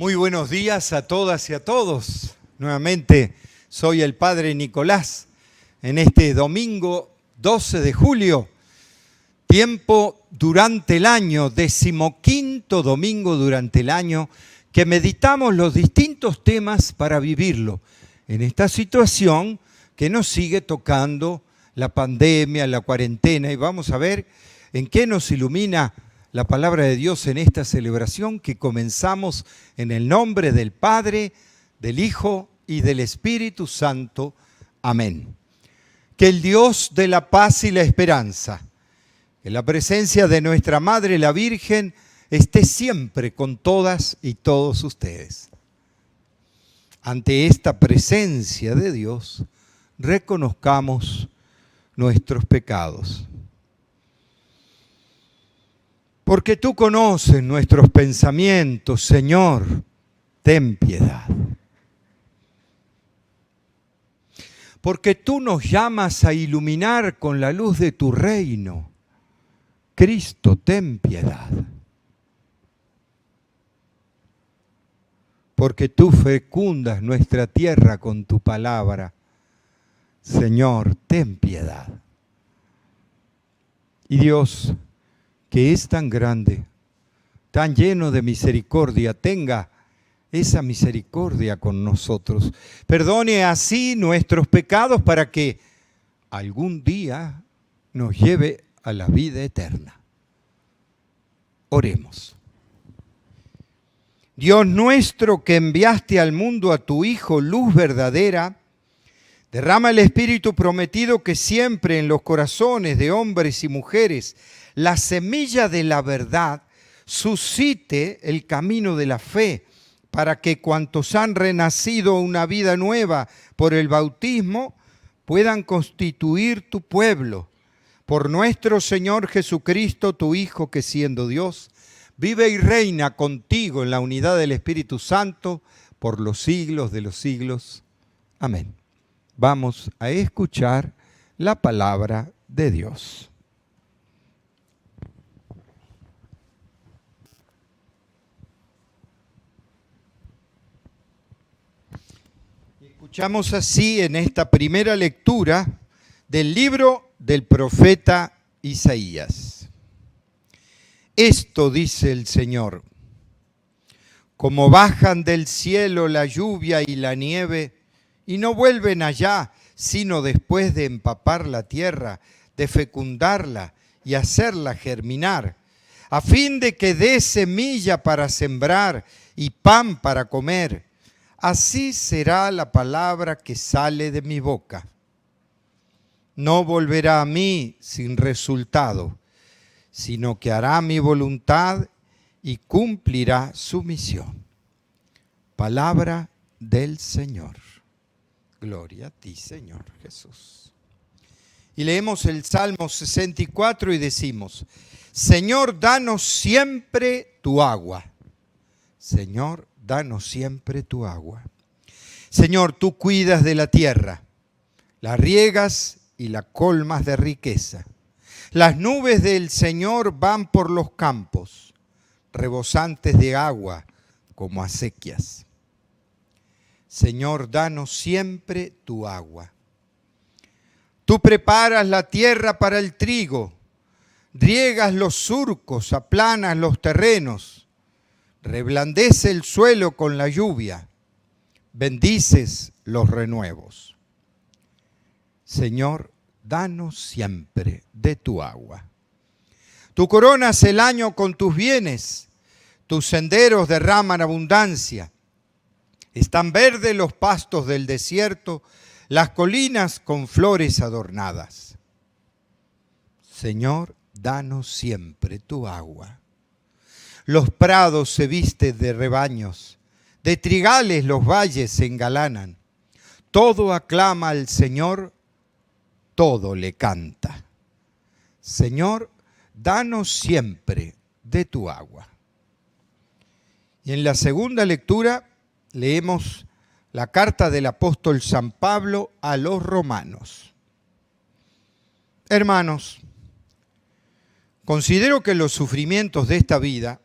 Muy buenos días a todas y a todos. Nuevamente soy el Padre Nicolás en este domingo 12 de julio, tiempo durante el año, 15º domingo durante el año, que meditamos los distintos temas para vivirlo en esta situación que nos sigue tocando la pandemia, la cuarentena, y vamos a ver en qué nos ilumina la palabra de Dios en esta celebración que comenzamos en el nombre del Padre, del Hijo y del Espíritu Santo. Amén. Que el Dios de la paz y la esperanza, en la presencia de nuestra Madre la Virgen, esté siempre con todas y todos ustedes. Ante esta presencia de Dios, reconozcamos nuestros pecados. Porque tú conoces nuestros pensamientos, Señor, ten piedad. Porque tú nos llamas a iluminar con la luz de tu reino, Cristo, ten piedad. Porque tú fecundas nuestra tierra con tu palabra, Señor, ten piedad. Y Dios, que es tan grande, tan lleno de misericordia, tenga esa misericordia con nosotros. Perdone así nuestros pecados para que algún día nos lleve a la vida eterna. Oremos. Dios nuestro, que enviaste al mundo a tu Hijo, luz verdadera, derrama el Espíritu prometido que siempre en los corazones de hombres y mujeres la semilla de la verdad suscite el camino de la fe, para que cuantos han renacido una vida nueva por el bautismo puedan constituir tu pueblo. Por nuestro Señor Jesucristo, tu Hijo, que siendo Dios, vive y reina contigo en la unidad del Espíritu Santo por los siglos de los siglos. Amén. Vamos a escuchar la palabra de Dios. Escuchamos así en esta primera lectura del libro del profeta Isaías. Esto dice el Señor: como bajan del cielo la lluvia y la nieve, y no vuelven allá, sino después de empapar la tierra, de fecundarla y hacerla germinar, a fin de que dé semilla para sembrar y pan para comer. Así será la palabra que sale de mi boca. No volverá a mí sin resultado, sino que hará mi voluntad y cumplirá su misión. Palabra del Señor. Gloria a ti, Señor Jesús. Y leemos el Salmo 64 y decimos: Señor, danos siempre tu agua. Señor, danos siempre tu agua. Señor, tú cuidas de la tierra, la riegas y la colmas de riqueza. Las nubes del Señor van por los campos, rebosantes de agua como acequias. Señor, danos siempre tu agua. Tú preparas la tierra para el trigo, riegas los surcos, aplanas los terrenos, reblandece el suelo con la lluvia, bendices los renuevos. Señor, danos siempre de tu agua. Tú coronas el año con tus bienes, tus senderos derraman abundancia. Están verdes los pastos del desierto, las colinas con flores adornadas. Señor, danos siempre tu agua. Los prados se visten de rebaños, de trigales los valles se engalanan. Todo aclama al Señor, todo le canta. Señor, danos siempre de tu agua. Y en la segunda lectura leemos la carta del apóstol San Pablo a los romanos. Hermanos, considero que los sufrimientos de esta vida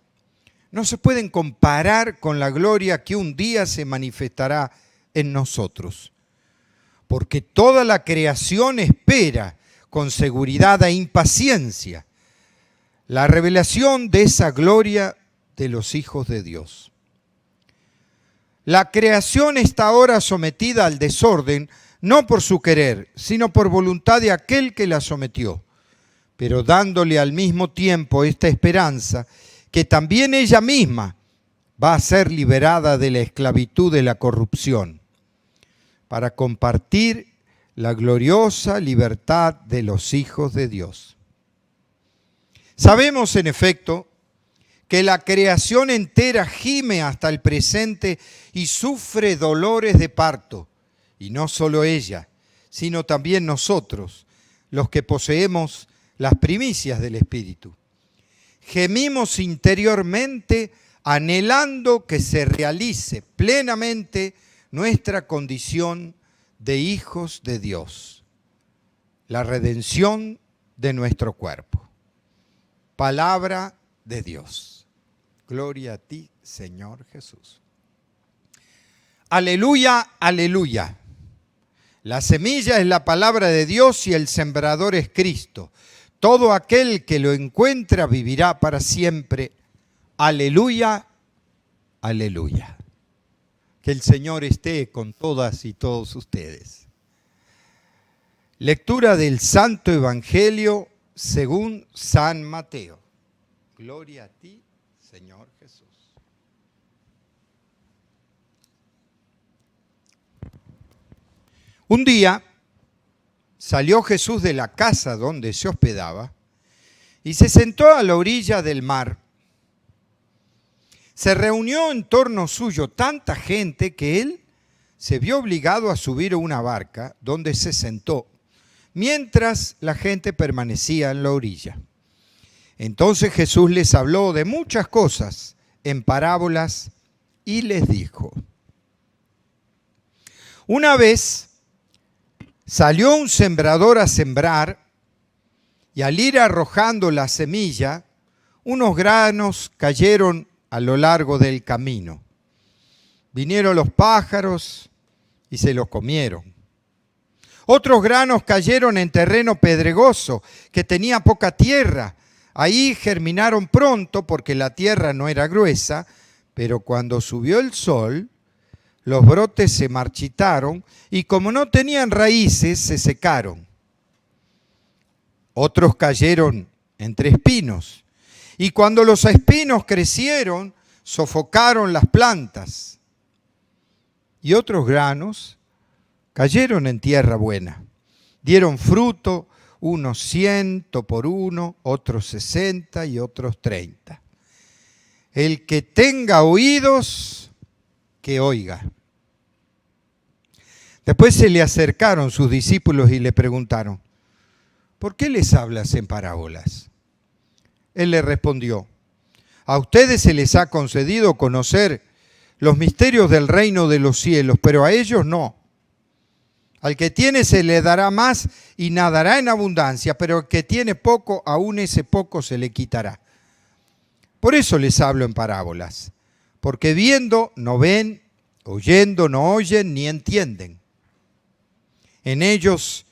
no se pueden comparar con la gloria que un día se manifestará en nosotros. Porque toda la creación espera con seguridad e impaciencia la revelación de esa gloria de los hijos de Dios. La creación está ahora sometida al desorden, no por su querer, sino por voluntad de aquel que la sometió, pero dándole al mismo tiempo esta esperanza, que también ella misma va a ser liberada de la esclavitud de la corrupción, para compartir la gloriosa libertad de los hijos de Dios. Sabemos, en efecto, que la creación entera gime hasta el presente y sufre dolores de parto, y no solo ella, sino también nosotros, los que poseemos las primicias del Espíritu. Gemimos interiormente anhelando que se realice plenamente nuestra condición de hijos de Dios, la redención de nuestro cuerpo. Palabra de Dios. Gloria a ti, Señor Jesús. Aleluya, aleluya. La semilla es la palabra de Dios y el sembrador es Cristo. Todo aquel que lo encuentra vivirá para siempre. Aleluya, aleluya. Que el Señor esté con todas y todos ustedes. Lectura del Santo Evangelio según San Mateo. Gloria a ti, Señor Jesús. Un día salió Jesús de la casa donde se hospedaba y se sentó a la orilla del mar. Se reunió en torno suyo tanta gente que él se vio obligado a subir a una barca donde se sentó, mientras la gente permanecía en la orilla. Entonces Jesús les habló de muchas cosas en parábolas y les dijo: una vez salió un sembrador a sembrar, y al ir arrojando la semilla, unos granos cayeron a lo largo del camino. Vinieron los pájaros y se los comieron. Otros granos cayeron en terreno pedregoso, que tenía poca tierra. Ahí germinaron pronto porque la tierra no era gruesa, pero cuando subió el sol, los brotes se marchitaron y como no tenían raíces, se secaron. Otros cayeron entre espinos y cuando los espinos crecieron, sofocaron las plantas. Y otros granos cayeron en tierra buena. Dieron fruto, unos 100 por uno, otros 60 y otros 30. El que tenga oídos, que oiga. Después se le acercaron sus discípulos y le preguntaron: ¿por qué les hablas en parábolas? Él les respondió: a ustedes se les ha concedido conocer los misterios del reino de los cielos, pero a ellos no. Al que tiene se le dará más y nadará en abundancia, pero al que tiene poco, aún ese poco se le quitará. Por eso les hablo en parábolas, porque viendo no ven, oyendo no oyen ni entienden. En ellos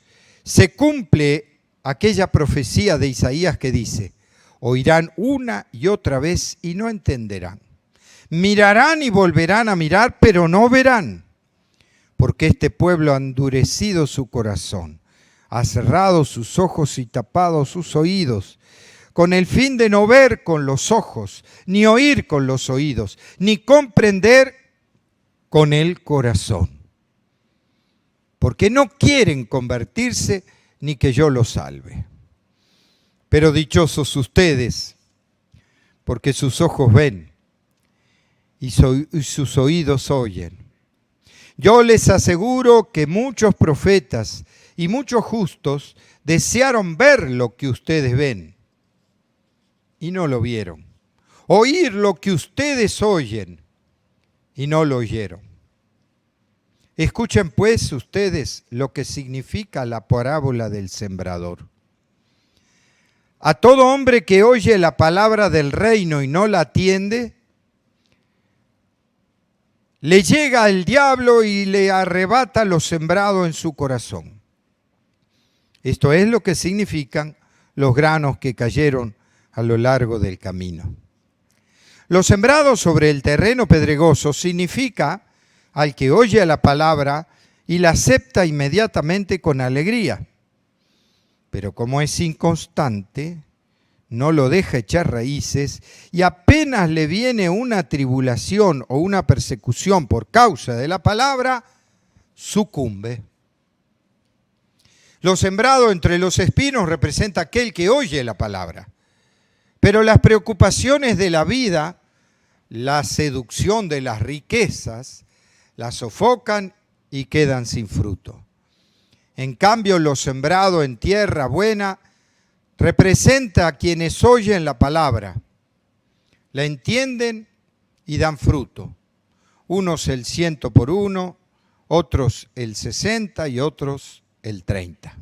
se cumple aquella profecía de Isaías que dice: oirán una y otra vez y no entenderán. Mirarán y volverán a mirar, pero no verán. Porque este pueblo ha endurecido su corazón, ha cerrado sus ojos y tapado sus oídos, con el fin de no ver con los ojos, ni oír con los oídos, ni comprender con el corazón. Porque no quieren convertirse ni que yo los salve. Pero dichosos ustedes, porque sus ojos ven y sus oídos oyen. Yo les aseguro que muchos profetas y muchos justos desearon ver lo que ustedes ven y no lo vieron, oír lo que ustedes oyen y no lo oyeron. Escuchen pues ustedes lo que significa la parábola del sembrador. A todo hombre que oye la palabra del reino y no la atiende, le llega el diablo y le arrebata lo sembrado en su corazón. Esto es lo que significan los granos que cayeron a lo largo del camino. Lo sembrado sobre el terreno pedregoso significa al que oye la palabra y la acepta inmediatamente con alegría. Pero como es inconstante, no lo deja echar raíces y apenas le viene una tribulación o una persecución por causa de la palabra, sucumbe. Lo sembrado entre los espinos representa aquel que oye la palabra. Pero las preocupaciones de la vida, la seducción de las riquezas, la sofocan y quedan sin fruto. En cambio, lo sembrado en tierra buena representa a quienes oyen la palabra, la entienden y dan fruto. Unos el 100 por uno, otros el 60 y otros el 30.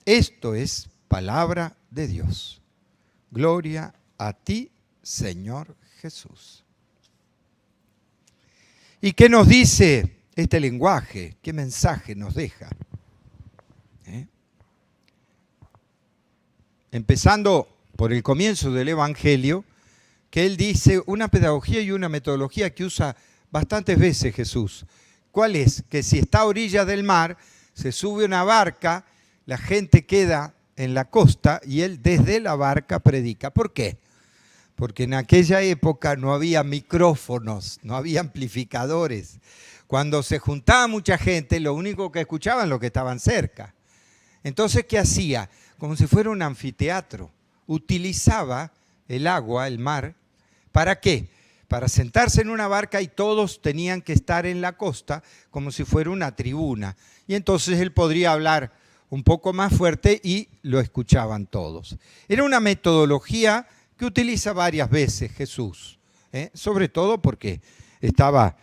Esto es palabra de Dios. Gloria a ti, Señor Jesús. ¿Y qué nos dice este lenguaje? ¿Qué mensaje nos deja? Empezando por el comienzo del Evangelio, que él dice una pedagogía y una metodología que usa bastantes veces Jesús. ¿Cuál es? Que si está a orillas del mar, se sube una barca, la gente queda en la costa y él desde la barca predica. ¿Por qué? Porque en aquella época no había micrófonos, no había amplificadores. Cuando se juntaba mucha gente, lo único que escuchaban los que estaban cerca. Entonces, ¿qué hacía? Como si fuera un anfiteatro. Utilizaba el agua, el mar, ¿para qué? Para sentarse en una barca y todos tenían que estar en la costa como si fuera una tribuna. Y entonces él podría hablar un poco más fuerte y lo escuchaban todos. Era una metodología que utiliza varias veces Jesús, sobre todo porque estaba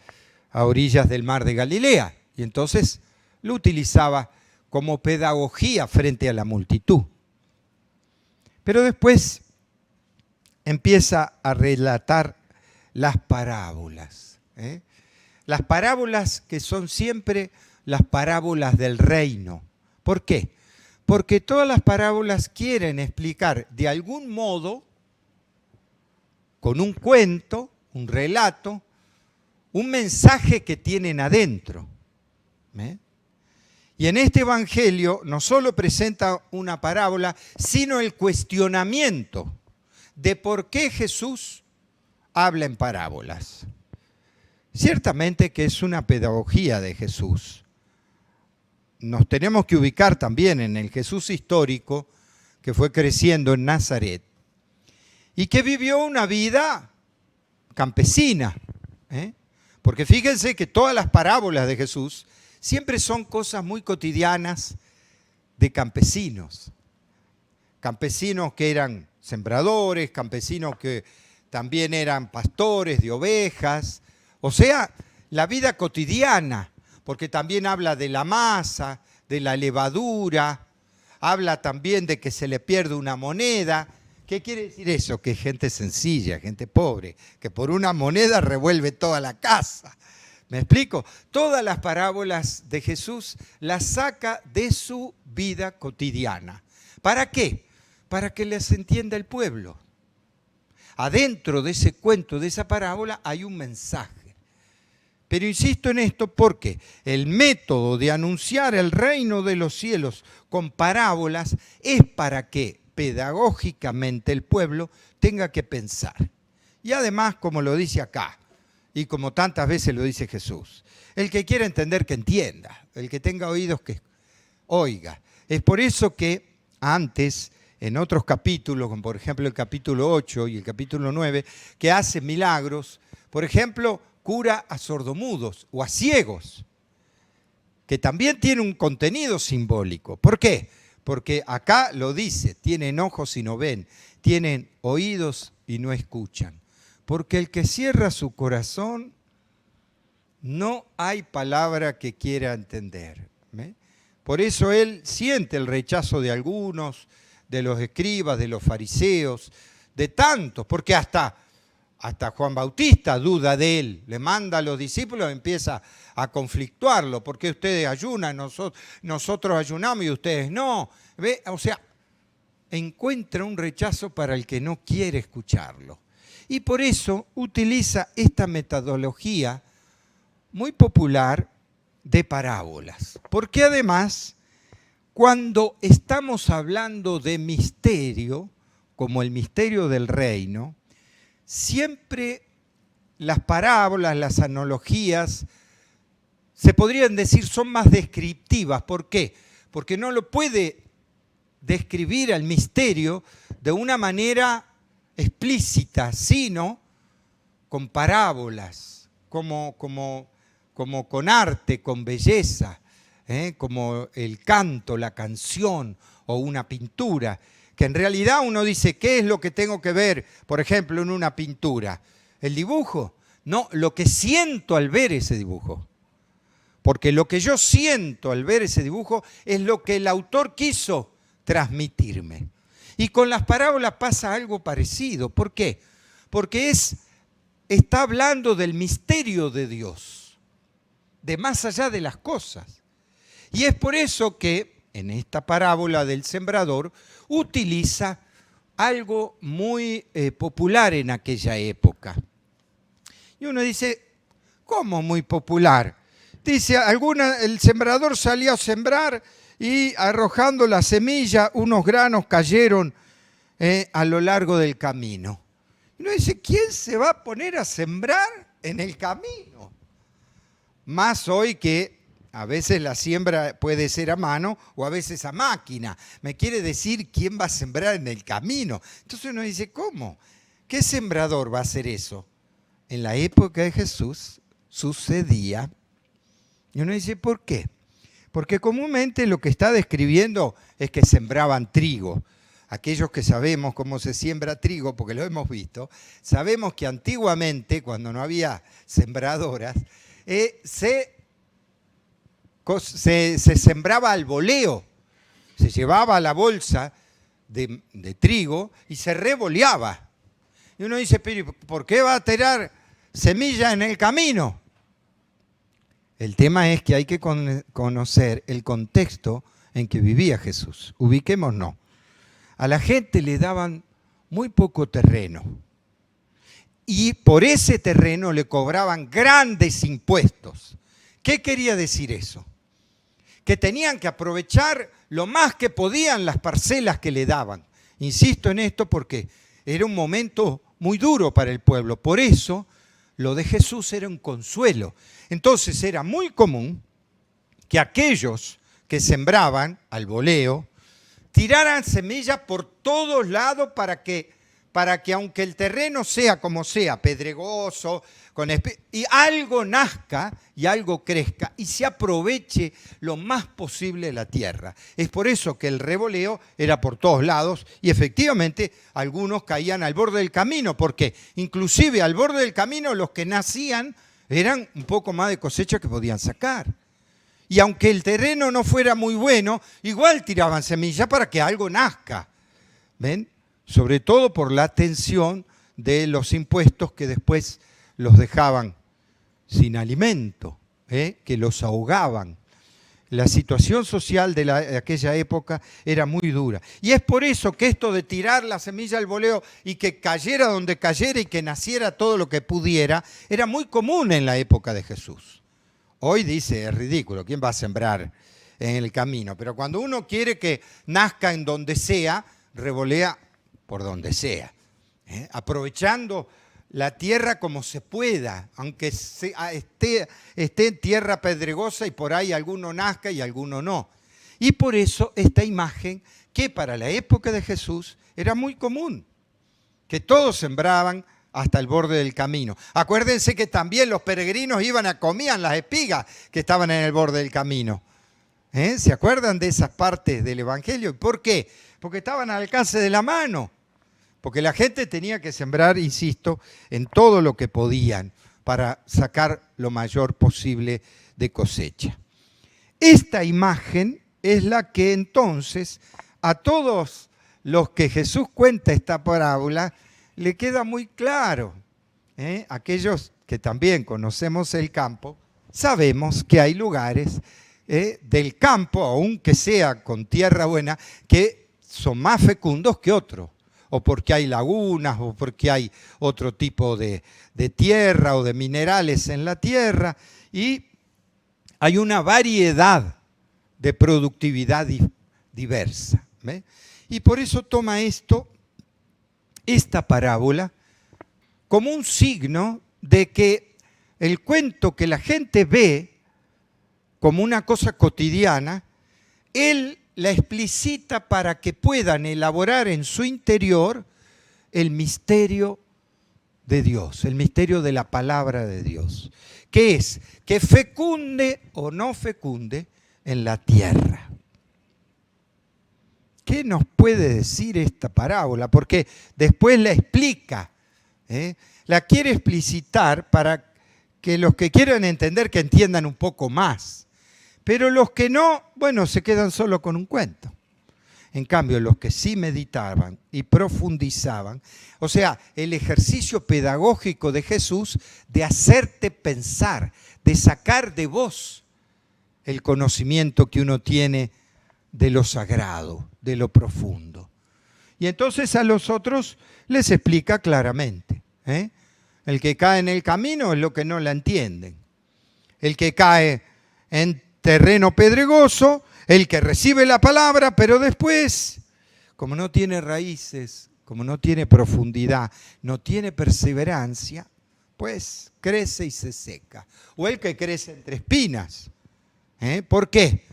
a orillas del mar de Galilea y entonces lo utilizaba como pedagogía frente a la multitud. Pero después empieza a relatar las parábolas. Las parábolas que son siempre las parábolas del reino. ¿Por qué? Porque todas las parábolas quieren explicar de algún modo, con un cuento, un relato, un mensaje que tienen adentro. Y en este evangelio no solo presenta una parábola, sino el cuestionamiento de por qué Jesús habla en parábolas. Ciertamente que es una pedagogía de Jesús. Nos tenemos que ubicar también en el Jesús histórico que fue creciendo en Nazaret y que vivió una vida campesina. Porque fíjense que todas las parábolas de Jesús siempre son cosas muy cotidianas de campesinos. Campesinos que eran sembradores, campesinos que también eran pastores de ovejas. O sea, la vida cotidiana, porque también habla de la masa, de la levadura, habla también de que se le pierde una moneda. ¿Qué quiere decir eso? Que es gente sencilla, gente pobre, que por una moneda revuelve toda la casa. ¿Me explico? Todas las parábolas de Jesús las saca de su vida cotidiana. ¿Para qué? Para que les entienda el pueblo. Adentro de ese cuento, de esa parábola, hay un mensaje. Pero insisto en esto porque el método de anunciar el reino de los cielos con parábolas es para que pedagógicamente el pueblo tenga que pensar. Y además, como lo dice acá, y como tantas veces lo dice Jesús, el que quiera entender que entienda, el que tenga oídos que oiga. Es por eso que antes, en otros capítulos, como por ejemplo el capítulo 8 y el capítulo 9, que hace milagros, por ejemplo, cura a sordomudos o a ciegos, que también tiene un contenido simbólico. ¿Por qué? Porque acá lo dice, tienen ojos y no ven, tienen oídos y no escuchan. Porque el que cierra su corazón, no hay palabra que quiera entender. Por eso él siente el rechazo de algunos, de los escribas, de los fariseos, de tantos, porque hasta hasta Juan Bautista duda de él, le manda a los discípulos, empieza a conflictuarlo, porque ustedes ayunan, nosotros ayunamos y ustedes no. ¿Ve? O sea, encuentra un rechazo para el que no quiere escucharlo. Y por eso utiliza esta metodología muy popular de parábolas. Porque además, cuando estamos hablando de misterio, como el misterio del reino, siempre las parábolas, las analogías, se podrían decir son más descriptivas. ¿Por qué? Porque no lo puede describir al misterio de una manera explícita, sino con parábolas, como con arte, con belleza, como el canto, la canción o una pintura, que en realidad uno dice, ¿qué es lo que tengo que ver, por ejemplo, en una pintura? ¿El dibujo? No, lo que siento al ver ese dibujo. Porque lo que yo siento al ver ese dibujo es lo que el autor quiso transmitirme. Y con las parábolas pasa algo parecido. ¿Por qué? Porque está hablando del misterio de Dios, de más allá de las cosas. Y es por eso que en esta parábola del sembrador utiliza algo muy popular en aquella época. Y uno dice, ¿cómo muy popular? Dice, el sembrador salió a sembrar y arrojando la semilla, unos granos cayeron a lo largo del camino. Y uno dice, ¿quién se va a poner a sembrar en el camino? Más hoy que a veces la siembra puede ser a mano o a veces a máquina. Me quiere decir quién va a sembrar en el camino. Entonces uno dice, ¿cómo? ¿Qué sembrador va a hacer eso? En la época de Jesús sucedía. Y uno dice, ¿por qué? Porque comúnmente lo que está describiendo es que sembraban trigo. Aquellos que sabemos cómo se siembra trigo, porque lo hemos visto, sabemos que antiguamente, cuando no había sembradoras, se sembraba al voleo. Se llevaba la bolsa de trigo y se revoleaba. Y uno dice, pero ¿por qué va a tirar semilla en el camino? El tema es que hay que conocer el contexto en que vivía Jesús. Ubiquémonos. A la gente le daban muy poco terreno. Y por ese terreno le cobraban grandes impuestos. ¿Qué quería decir eso? Que tenían que aprovechar lo más que podían las parcelas que le daban. Insisto en esto porque era un momento muy duro para el pueblo. Por eso lo de Jesús era un consuelo. Entonces era muy común que aquellos que sembraban al voleo tiraran semillas por todos lados para que aunque el terreno sea como sea, pedregoso, y algo nazca y algo crezca y se aproveche lo más posible la tierra. Es por eso que el revoleo era por todos lados y efectivamente algunos caían al borde del camino, porque inclusive al borde del camino los que nacían eran un poco más de cosecha que podían sacar. Y aunque el terreno no fuera muy bueno, igual tiraban semillas para que algo nazca. ¿Ven? Sobre todo por la tensión de los impuestos que después los dejaban sin alimento, que los ahogaban. La situación social de aquella época era muy dura. Y es por eso que esto de tirar la semilla al voleo y que cayera donde cayera y que naciera todo lo que pudiera, era muy común en la época de Jesús. Hoy dice, es ridículo, ¿quién va a sembrar en el camino? Pero cuando uno quiere que nazca en donde sea, revolea por donde sea, aprovechando la tierra como se pueda, aunque esté en tierra pedregosa y por ahí alguno nazca y alguno no. Y por eso esta imagen, que para la época de Jesús era muy común, que todos sembraban hasta el borde del camino. Acuérdense que también los peregrinos comían las espigas que estaban en el borde del camino. ¿Se acuerdan de esas partes del Evangelio? ¿Por qué? Porque estaban al alcance de la mano. Porque la gente tenía que sembrar, insisto, en todo lo que podían para sacar lo mayor posible de cosecha. Esta imagen es la que entonces a todos los que Jesús cuenta esta parábola le queda muy claro. Aquellos que también conocemos el campo, sabemos que hay lugares del campo, aunque sea con tierra buena, que son más fecundos que otros, o porque hay lagunas, o porque hay otro tipo de tierra o de minerales en la tierra, y hay una variedad de productividad diversa. ¿Ve? Y por eso toma esta parábola como un signo de que el cuento que la gente ve como una cosa cotidiana, él la explicita para que puedan elaborar en su interior el misterio de Dios, el misterio de la palabra de Dios, que es que fecunde o no fecunde en la tierra. ¿Qué nos puede decir esta parábola? Porque después la explica, la quiere explicitar para que los que quieran entender, que entiendan un poco más. Pero los que no, bueno, se quedan solo con un cuento. En cambio, los que sí meditaban y profundizaban, o sea, el ejercicio pedagógico de Jesús de hacerte pensar, de sacar de vos el conocimiento que uno tiene de lo sagrado, de lo profundo. Y entonces a los otros les explica claramente. El que cae en el camino es lo que no la entienden. El que cae en terreno pedregoso, el que recibe la palabra, pero después, como no tiene raíces, como no tiene profundidad, no tiene perseverancia, pues crece y se seca. O el que crece entre espinas. ¿Por qué?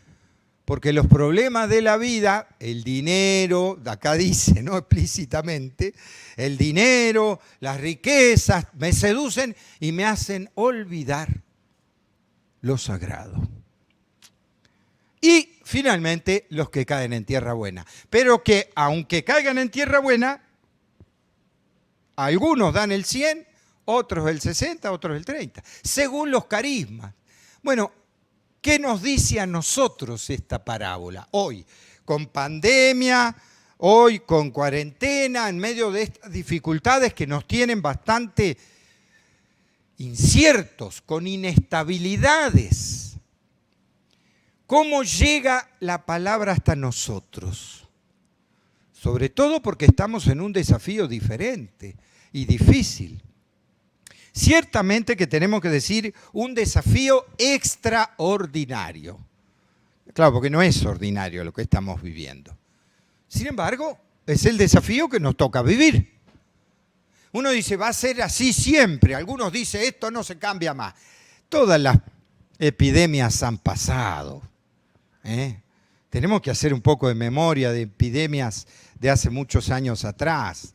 Porque los problemas de la vida, el dinero, acá dice, ¿no? Explícitamente, el dinero, las riquezas, me seducen y me hacen olvidar lo sagrado. Y finalmente los que caen en tierra buena. Pero que aunque caigan en tierra buena, algunos dan el 100, otros el 60, otros el 30, según los carismas. Bueno, ¿qué nos dice a nosotros esta parábola? Hoy, con pandemia, hoy con cuarentena, en medio de estas dificultades que nos tienen bastante inciertos, con inestabilidades. ¿Cómo llega la palabra hasta nosotros? Sobre todo porque estamos en un desafío diferente y difícil. Ciertamente que tenemos que decir un desafío extraordinario. Claro, porque no es ordinario lo que estamos viviendo. Sin embargo, es el desafío que nos toca vivir. Uno dice, va a ser así siempre. Algunos dicen, esto no se cambia más. Todas las epidemias han pasado. Tenemos que hacer un poco de memoria de epidemias de hace muchos años atrás.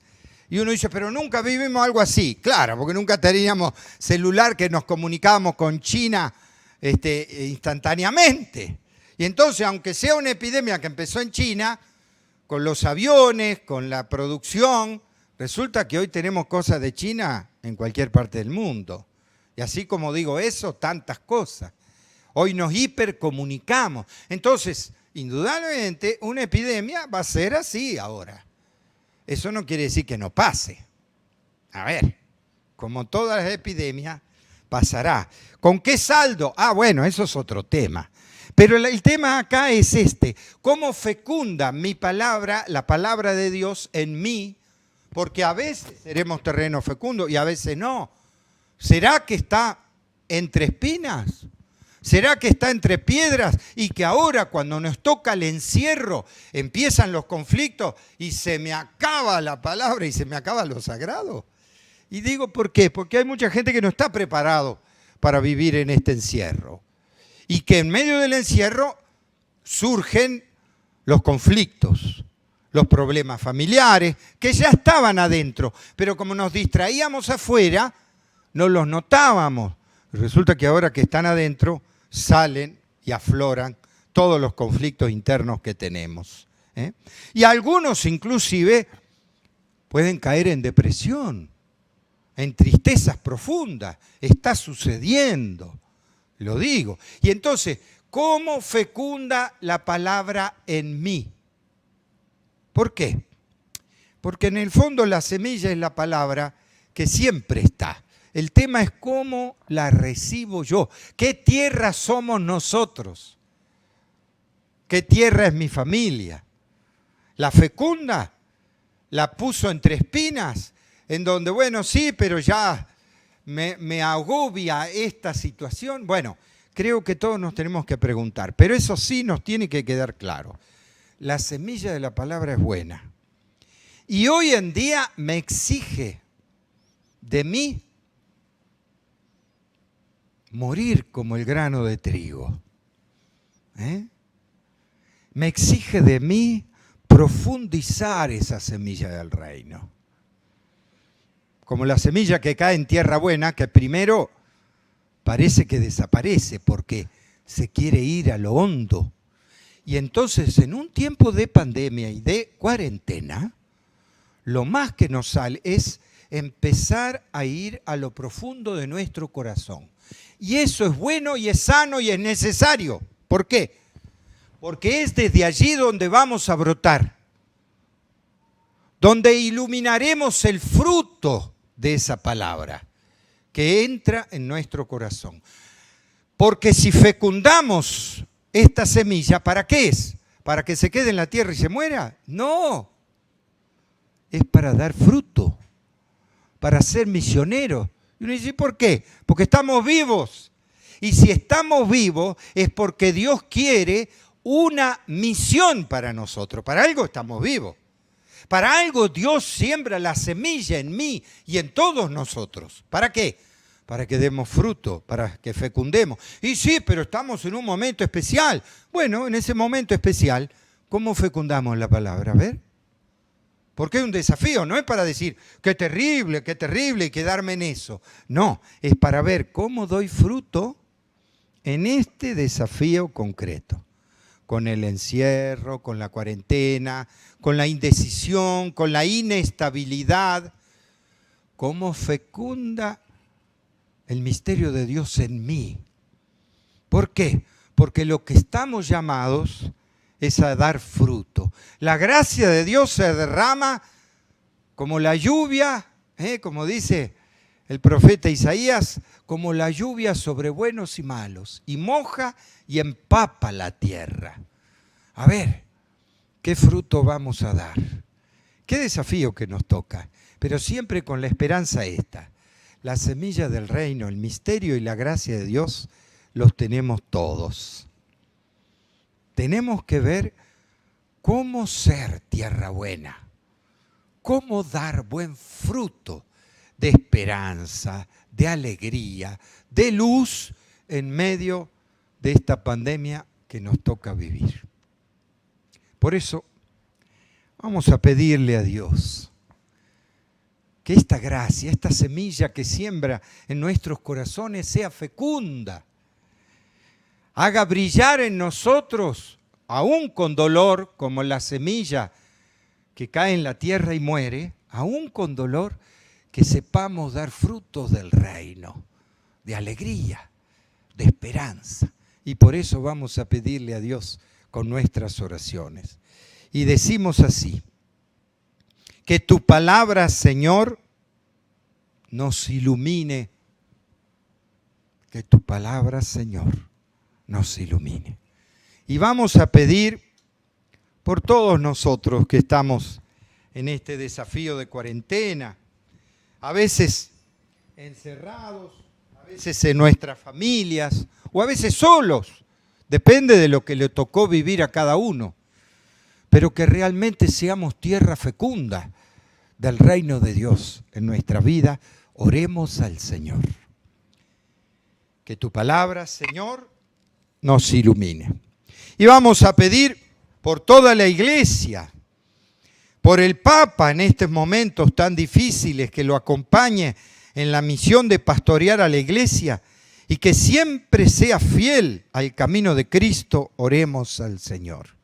Y uno dice, pero nunca vivimos algo así. Claro, porque nunca teníamos celular que nos comunicábamos con China instantáneamente. Y entonces, aunque sea una epidemia que empezó en China, con los aviones, con la producción, resulta que hoy tenemos cosas de China en cualquier parte del mundo. Y así como digo eso, tantas cosas. Hoy nos hipercomunicamos. Entonces, indudablemente, una epidemia va a ser así ahora. Eso no quiere decir que no pase. A ver, como todas las epidemias, pasará. ¿Con qué saldo? Ah, bueno, eso es otro tema. Pero el tema acá es este. ¿Cómo fecunda mi palabra, la palabra de Dios en mí? Porque a veces seremos terreno fecundo y a veces no. ¿Será que está entre espinas? ¿Será que está entre piedras y que ahora cuando nos toca el encierro empiezan los conflictos y se me acaba la palabra y se me acaba lo sagrado? Y digo, ¿por qué? Porque hay mucha gente que no está preparado para vivir en este encierro. Y que en medio del encierro surgen los conflictos, los problemas familiares, que ya estaban adentro, pero como nos distraíamos afuera, no los notábamos. Resulta que ahora que están adentro, salen y afloran todos los conflictos internos que tenemos. Y algunos inclusive pueden caer en depresión, en tristezas profundas. Está sucediendo, lo digo. Y entonces, ¿cómo fecunda la palabra en mí? ¿Por qué? Porque en el fondo la semilla es la palabra que siempre está. El tema es cómo la recibo yo. ¿Qué tierra somos nosotros? ¿Qué tierra es mi familia? ¿La fecunda? ¿La puso entre espinas? En donde, bueno, sí, pero ya me agobia esta situación. Bueno, creo que todos nos tenemos que preguntar, pero eso sí nos tiene que quedar claro. La semilla de la palabra es buena. Y hoy en día me exige de mí morir como el grano de trigo. Me exige de mí profundizar esa semilla del reino. Como la semilla que cae en tierra buena, que primero parece que desaparece porque se quiere ir a lo hondo. Y entonces, en un tiempo de pandemia y de cuarentena, lo más que nos sale es empezar a ir a lo profundo de nuestro corazón. Y eso es bueno y es sano y es necesario. ¿Por qué? Porque es desde allí donde vamos a brotar, donde iluminaremos el fruto de esa palabra que entra en nuestro corazón. Porque si fecundamos esta semilla, ¿para qué es? ¿Para que se quede en la tierra y se muera? No, es para dar fruto, para ser misioneros. Y uno dice, ¿por qué? Porque estamos vivos. Y si estamos vivos es porque Dios quiere una misión para nosotros. Para algo estamos vivos. Para algo Dios siembra la semilla en mí y en todos nosotros. ¿Para qué? Para que demos fruto, para que fecundemos. Y sí, pero estamos en un momento especial. Bueno, en ese momento especial, ¿cómo fecundamos la palabra? A ver. Porque es un desafío, no es para decir, qué terrible, y quedarme en eso. No, es para ver cómo doy fruto en este desafío concreto. Con el encierro, con la cuarentena, con la indecisión, con la inestabilidad. ¿Cómo fecunda el misterio de Dios en mí? ¿Por qué? Porque lo que estamos llamados es a dar fruto. La gracia de Dios se derrama como la lluvia, como dice el profeta Isaías, como la lluvia sobre buenos y malos, y moja y empapa la tierra. A ver, ¿qué fruto vamos a dar? Qué desafío que nos toca, pero siempre con la esperanza esta. La semilla del reino, el misterio y la gracia de Dios los tenemos todos. Tenemos que ver cómo ser tierra buena, cómo dar buen fruto de esperanza, de alegría, de luz en medio de esta pandemia que nos toca vivir. Por eso vamos a pedirle a Dios que esta gracia, esta semilla que siembra en nuestros corazones sea fecunda, haga brillar en nosotros, aún con dolor, como la semilla que cae en la tierra y muere, aún con dolor, que sepamos dar frutos del reino, de alegría, de esperanza. Y por eso vamos a pedirle a Dios con nuestras oraciones. Y decimos así, que tu palabra, Señor, nos ilumine. Que tu palabra, Señor, nos ilumine. Y vamos a pedir por todos nosotros que estamos en este desafío de cuarentena, a veces encerrados, a veces en nuestras familias, o a veces solos, depende de lo que le tocó vivir a cada uno, pero que realmente seamos tierra fecunda del reino de Dios en nuestra vida. Oremos al Señor. Que tu palabra, Señor, nos ilumine. Y vamos a pedir por toda la iglesia, por el Papa en estos momentos tan difíciles, que lo acompañe en la misión de pastorear a la iglesia y que siempre sea fiel al camino de Cristo. Oremos al Señor.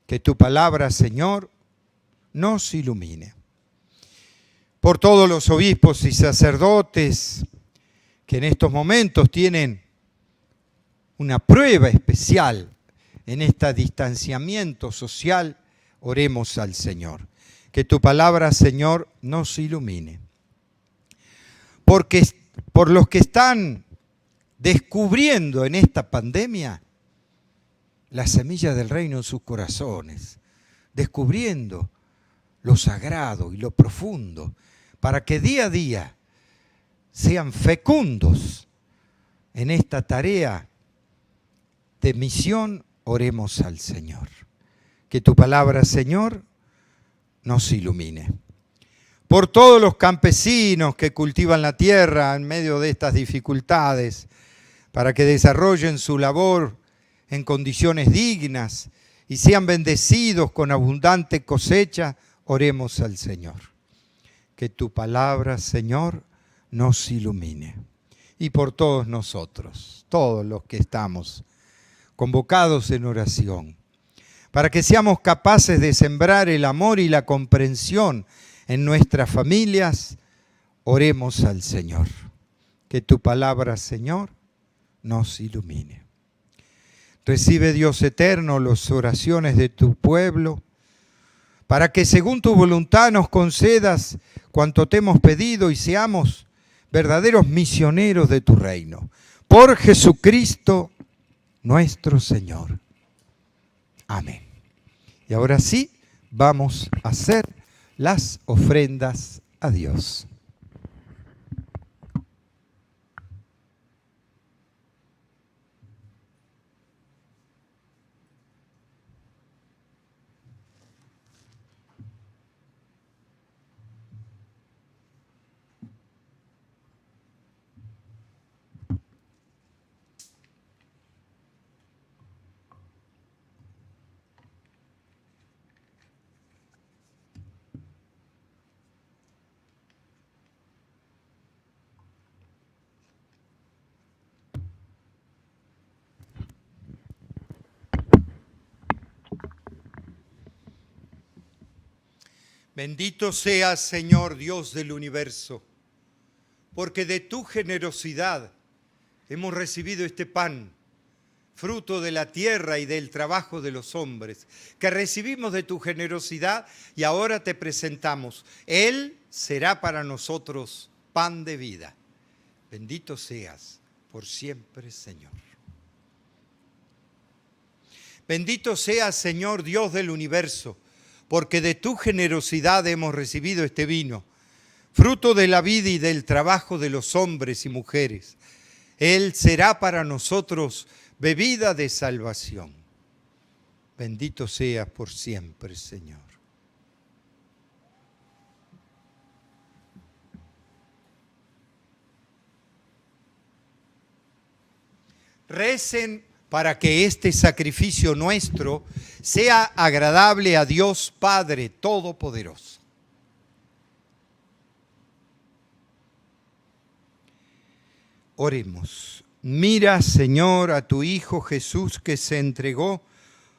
Que tu palabra, Señor, nos ilumine. Por todos los obispos y sacerdotes que en estos momentos tienen una prueba especial en este distanciamiento social, oremos al Señor. Que tu palabra, Señor, nos ilumine. Porque por los que están descubriendo en esta pandemia la semilla del reino en sus corazones, descubriendo lo sagrado y lo profundo, para que día a día sean fecundos en esta tarea de misión. Oremos al Señor. Que tu palabra, Señor, nos ilumine. Por todos los campesinos que cultivan la tierra en medio de estas dificultades, para que desarrollen su labor en condiciones dignas y sean bendecidos con abundante cosecha, oremos al Señor. Que tu palabra, Señor, nos ilumine. Y por todos nosotros, todos los que estamos convocados en oración, para que seamos capaces de sembrar el amor y la comprensión en nuestras familias, oremos al Señor. Que tu palabra, Señor, nos ilumine. Recibe, Dios eterno, las oraciones de tu pueblo, para que según tu voluntad nos concedas cuanto te hemos pedido y seamos verdaderos misioneros de tu reino. Por Jesucristo nuestro Señor. Amén. Y ahora sí, vamos a hacer las ofrendas a Dios. Bendito seas, Señor Dios del universo, porque de tu generosidad hemos recibido este pan, fruto de la tierra y del trabajo de los hombres, que recibimos de tu generosidad y ahora te presentamos. Él será para nosotros pan de vida. Bendito seas por siempre, Señor. Bendito seas, Señor Dios del universo, porque de tu generosidad hemos recibido este vino, fruto de la vida y del trabajo de los hombres y mujeres. Él será para nosotros bebida de salvación. Bendito seas por siempre, Señor. Recen para que este sacrificio nuestro sea agradable a Dios Padre Todopoderoso. Oremos. Mira, Señor, a tu Hijo Jesús, que se entregó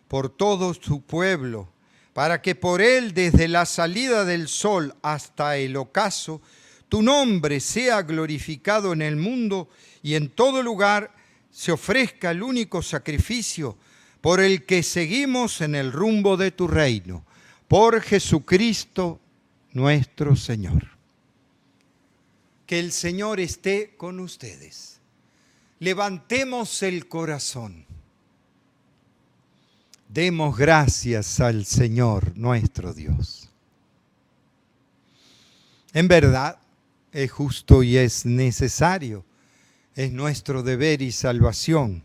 por todo su pueblo, para que por él, desde la salida del sol hasta el ocaso, tu nombre sea glorificado en el mundo y en todo lugar se ofrezca el único sacrificio por el que seguimos en el rumbo de tu reino, por Jesucristo nuestro Señor. Que el Señor esté con ustedes. Levantemos el corazón. Demos gracias al Señor nuestro Dios. En verdad, es justo y es necesario. Es nuestro deber y salvación.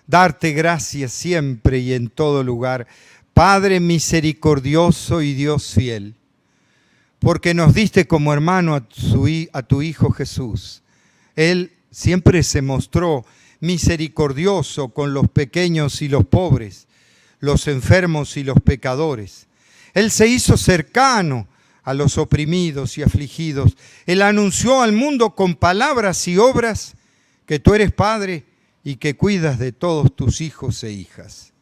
Darte gracias siempre y en todo lugar, Padre misericordioso y Dios fiel, porque nos diste como hermano a tu Hijo Jesús. Él siempre se mostró misericordioso con los pequeños y los pobres, los enfermos y los pecadores. Él se hizo cercano a los oprimidos y afligidos. Él anunció al mundo con palabras y obras que tú eres Padre y que cuidas de todos tus hijos e hijas.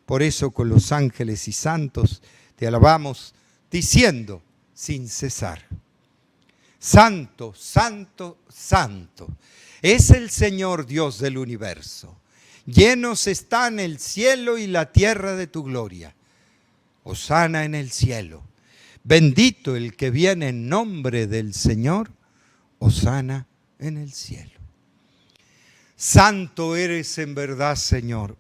Por eso con los ángeles y santos te alabamos, diciendo sin cesar: Santo, santo, santo, es el Señor Dios del universo. Llenos están el cielo y la tierra de tu gloria. Hosana en el cielo. Bendito el que viene en nombre del Señor. Hosana en el cielo. Santo eres en verdad, Señor.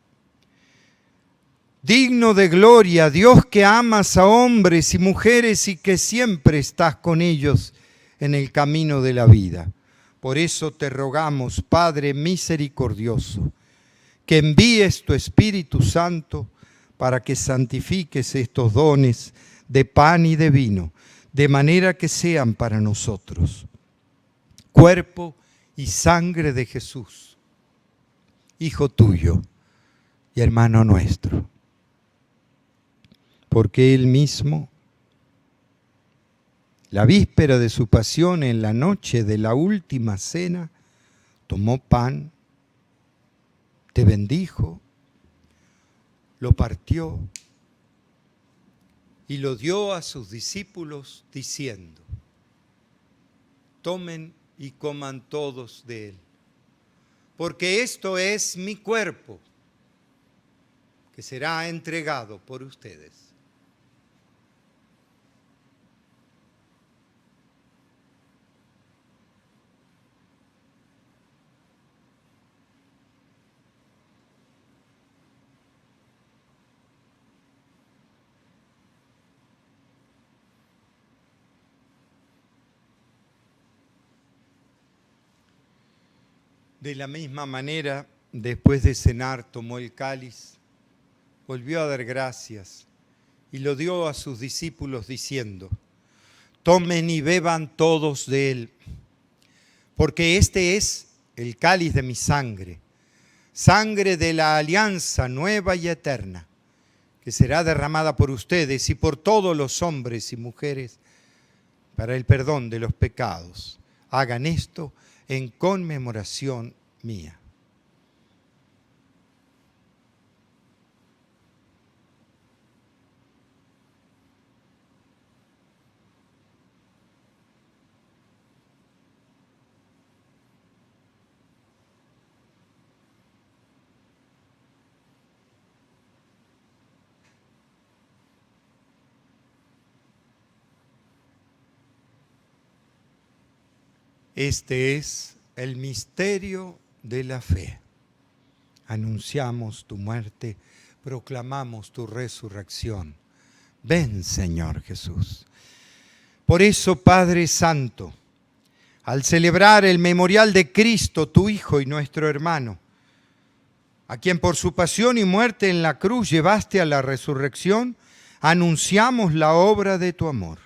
Digno de gloria, Dios que amas a hombres y mujeres y que siempre estás con ellos en el camino de la vida. Por eso te rogamos, Padre misericordioso, que envíes tu Espíritu Santo para que santifiques estos dones de pan y de vino, de manera que sean para nosotros cuerpo y sangre de Jesús, Hijo tuyo y hermano nuestro. Porque Él mismo, la víspera de su pasión, en la noche de la última cena, tomó pan, te bendijo, lo partió y lo dio a sus discípulos diciendo: tomen y coman todos de él, porque esto es mi cuerpo, que será entregado por ustedes. De la misma manera, después de cenar, tomó el cáliz, volvió a dar gracias y lo dio a sus discípulos diciendo: tomen y beban todos de él, porque este es el cáliz de mi sangre, sangre de la alianza nueva y eterna, que será derramada por ustedes y por todos los hombres y mujeres para el perdón de los pecados. Hagan esto en conmemoración mía. Este es el misterio de la fe. Anunciamos tu muerte, proclamamos tu resurrección. Ven, Señor Jesús. Por eso, Padre Santo, al celebrar el memorial de Cristo, tu Hijo y nuestro hermano, a quien por su pasión y muerte en la cruz llevaste a la resurrección, anunciamos la obra de tu amor.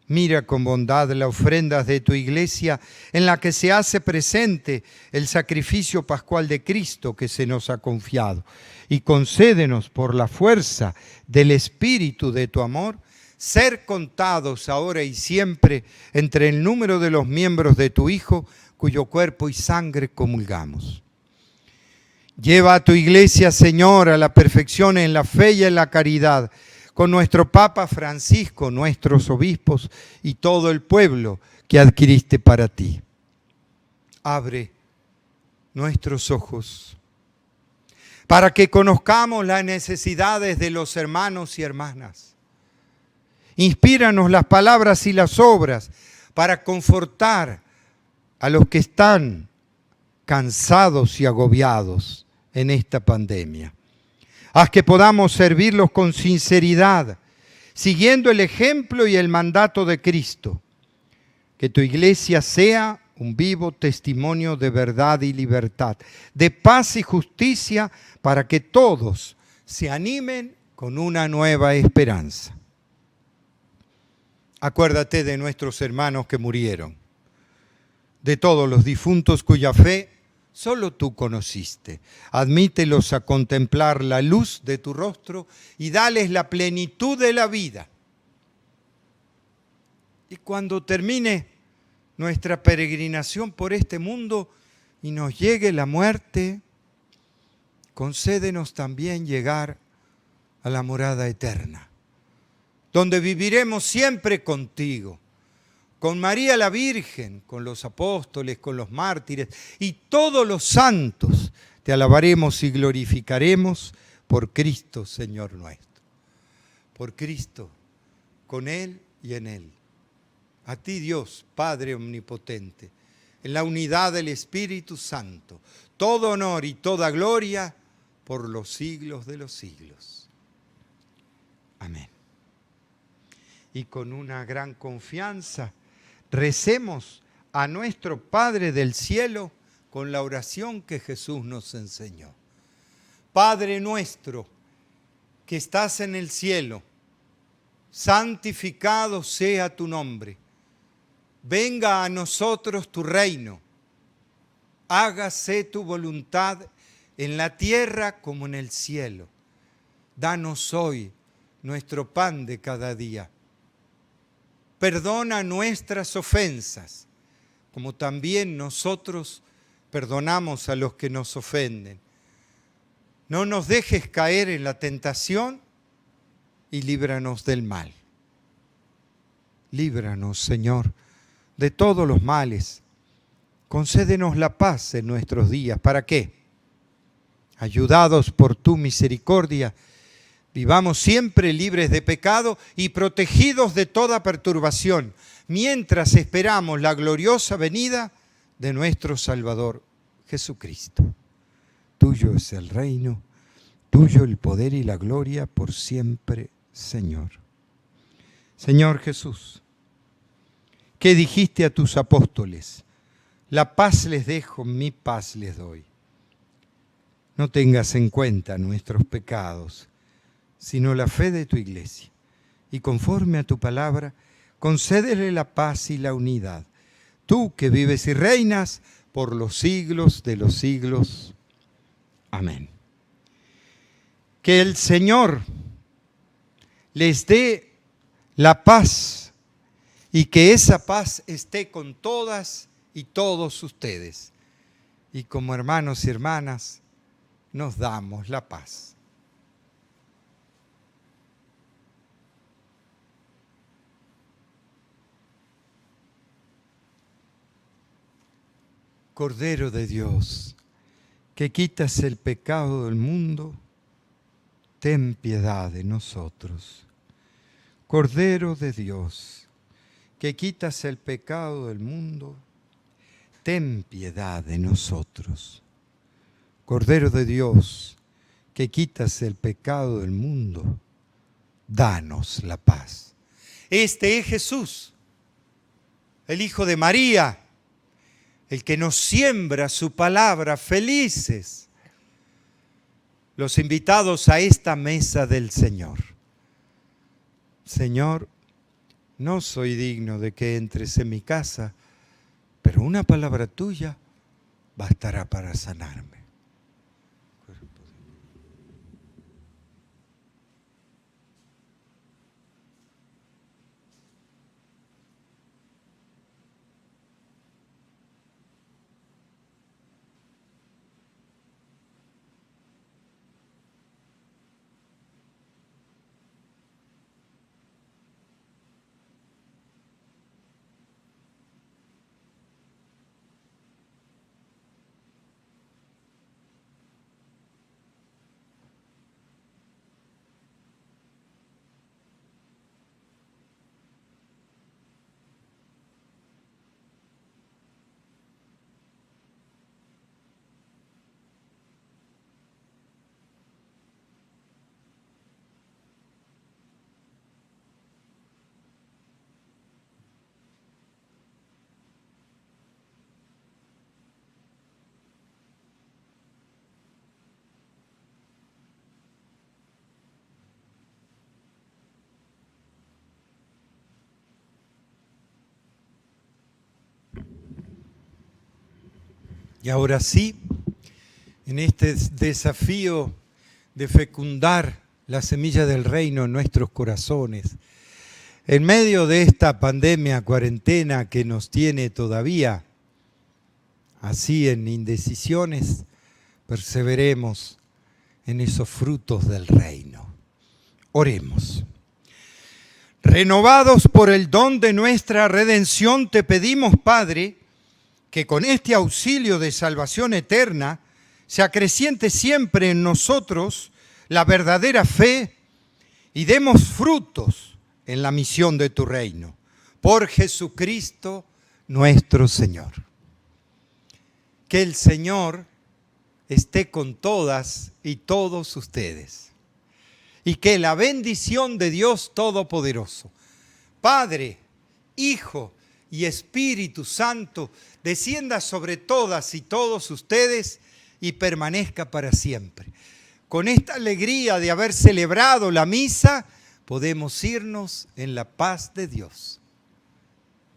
Mira con bondad las ofrendas de tu iglesia en la que se hace presente el sacrificio pascual de Cristo que se nos ha confiado, y concédenos por la fuerza del Espíritu de tu amor ser contados ahora y siempre entre el número de los miembros de tu Hijo, cuyo cuerpo y sangre comulgamos. Lleva a tu iglesia, Señor, a la perfección en la fe y en la caridad, con nuestro Papa Francisco, nuestros obispos y todo el pueblo que adquiriste para ti. Abre nuestros ojos para que conozcamos las necesidades de los hermanos y hermanas. Inspíranos las palabras y las obras para confortar a los que están cansados y agobiados en esta pandemia. Haz que podamos servirlos con sinceridad, siguiendo el ejemplo y el mandato de Cristo. Que tu iglesia sea un vivo testimonio de verdad y libertad, de paz y justicia, para que todos se animen con una nueva esperanza. Acuérdate de nuestros hermanos que murieron, de todos los difuntos cuya fe solo tú conociste. Admítelos a contemplar la luz de tu rostro y dales la plenitud de la vida. Y cuando termine nuestra peregrinación por este mundo y nos llegue la muerte, concédenos también llegar a la morada eterna, donde viviremos siempre contigo, con María la Virgen, con los apóstoles, con los mártires y todos los santos. Te alabaremos y glorificaremos por Cristo, Señor nuestro. Por Cristo, con Él y en Él. A ti, Dios, Padre omnipotente, en la unidad del Espíritu Santo, todo honor y toda gloria por los siglos de los siglos. Amén. Y con una gran confianza, recemos a nuestro Padre del cielo con la oración que Jesús nos enseñó. Padre nuestro, que estás en el cielo, santificado sea tu nombre. Venga a nosotros tu reino. Hágase tu voluntad en la tierra como en el cielo. Danos hoy nuestro pan de cada día. Perdona nuestras ofensas, como también nosotros perdonamos a los que nos ofenden. No nos dejes caer en la tentación y líbranos del mal. Líbranos, Señor, de todos los males. Concédenos la paz en nuestros días. ¿Para qué? Ayudados por tu misericordia, vivamos siempre libres de pecado y protegidos de toda perturbación, mientras esperamos la gloriosa venida de nuestro Salvador Jesucristo. Tuyo es el reino, tuyo el poder y la gloria por siempre, Señor. Señor Jesús, ¿qué dijiste a tus apóstoles? La paz les dejo, mi paz les doy. No tengas en cuenta nuestros pecados, sino la fe de tu iglesia. Y conforme a tu palabra, concédele la paz y la unidad. Tú que vives y reinas por los siglos de los siglos. Amén. Que el Señor les dé la paz y que esa paz esté con todas y todos ustedes. Y como hermanos y hermanas, nos damos la paz. Cordero de Dios, que quitas el pecado del mundo, ten piedad de nosotros. Cordero de Dios, que quitas el pecado del mundo, ten piedad de nosotros. Cordero de Dios, que quitas el pecado del mundo, danos la paz. Este es Jesús, el Hijo de María, el que nos siembra su palabra. Felices los invitados a esta mesa del Señor. Señor, no soy digno de que entres en mi casa, pero una palabra tuya bastará para sanarme. Y ahora sí, en este desafío de fecundar la semilla del reino en nuestros corazones, en medio de esta pandemia, cuarentena que nos tiene todavía así en indecisiones, perseveremos en esos frutos del reino. Oremos. Renovados por el don de nuestra redención, te pedimos, Padre, que con este auxilio de salvación eterna se acreciente siempre en nosotros la verdadera fe y demos frutos en la misión de tu reino. por Jesucristo nuestro Señor. Que el Señor esté con todas y todos ustedes. Y que la bendición de Dios Todopoderoso, Padre, Hijo y Espíritu Santo, descienda sobre todas y todos ustedes y permanezca para siempre. Con esta alegría de haber celebrado la misa, podemos irnos en la paz de Dios.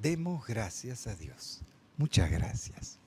Demos gracias a Dios. Muchas gracias.